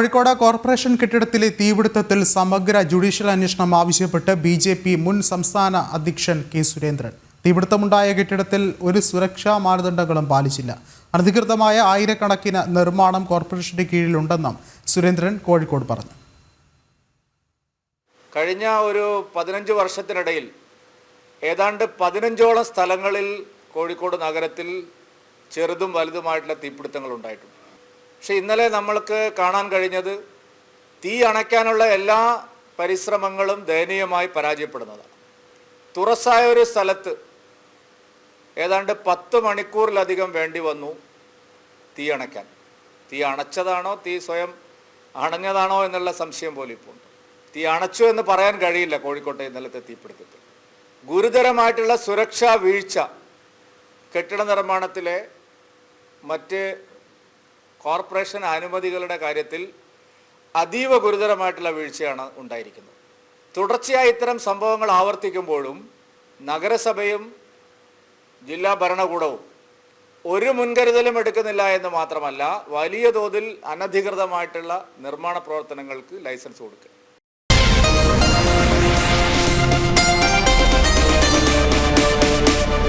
Kozhikode corporation കെട്ടിടത്തിലെ തീപിടുത്തത്തിൽ സമഗ്ര judicial അന്വേഷണം ആവശ്യപ്പെട്ട് BJP മുൻ സംസ്ഥാന അധ്യക്ഷൻ കെ സുരേന്ദ്രൻ. തീപിടുത്തമുണ്ടായ കെട്ടിടത്തിൽ ഒരു സുരക്ഷാ മാനദണ്ഡങ്ങളും പാലിച്ചില്ല. അനധികൃതമായ ആയിരക്കണക്കിന് നിർമ്മാണം കോർപ്പറേഷന്റെ കീഴിലുണ്ടെന്നും സുരേന്ദ്രൻ കോഴിക്കോട് പറഞ്ഞു. കഴിഞ്ഞ ഒരു 15 വർഷത്തിനിടയിൽ ഏതാണ്ട് 15ഓളം സ്ഥലങ്ങളിൽ കോഴിക്കോട് നഗരത്തിൽ ചെറുതും വലുതുമായിട്ടുള്ള തീപിടുത്തങ്ങൾ ഉണ്ടായിട്ടുണ്ട്. പക്ഷെ ഇന്നലെ നമ്മൾക്ക് കാണാൻ കഴിഞ്ഞത് തീ അണയ്ക്കാനുള്ള എല്ലാ പരിശ്രമങ്ങളും ദയനീയമായി പരാജയപ്പെടുന്നതാണ്. തുറസായ ഒരു സ്ഥലത്ത് ഏതാണ്ട് 10 മണിക്കൂറിലധികം വേണ്ടി വന്നു തീ അണയ്ക്കാൻ. തീ അണച്ചതാണോ തീ സ്വയം അണഞ്ഞതാണോ എന്നുള്ള സംശയം പോലും ഇപ്പോൾ ഉണ്ട്. തീ അണച്ചു എന്ന് പറയാൻ കഴിയില്ല. കോഴിക്കോട്ടെ ഇന്നലത്തെ തീപിടുത്തത്തിൽ ഗുരുതരമായിട്ടുള്ള സുരക്ഷാ വീഴ്ച കെട്ടിട നിർമ്മാണത്തിലെ മറ്റ് കോർപ്പറേഷൻ അനുമതികളുടെ കാര്യത്തിൽ അതീവ ഗുരുതരമായിട്ടുള്ള വീഴ്ചയാണ് ഉണ്ടായിരിക്കുന്നത്. തുടർച്ചയായി ഇത്തരം സംഭവങ്ങൾ ആവർത്തിക്കുമ്പോഴും നഗരസഭയും ജില്ലാ ഭരണകൂടവും ഒരു മുൻകരുതലും എടുക്കുന്നില്ല എന്ന് മാത്രമല്ല, വലിയ തോതിൽ അനധികൃതമായിട്ടുള്ള നിർമ്മാണ പ്രവർത്തനങ്ങൾക്ക് ലൈസൻസ് കൊടുക്കുക.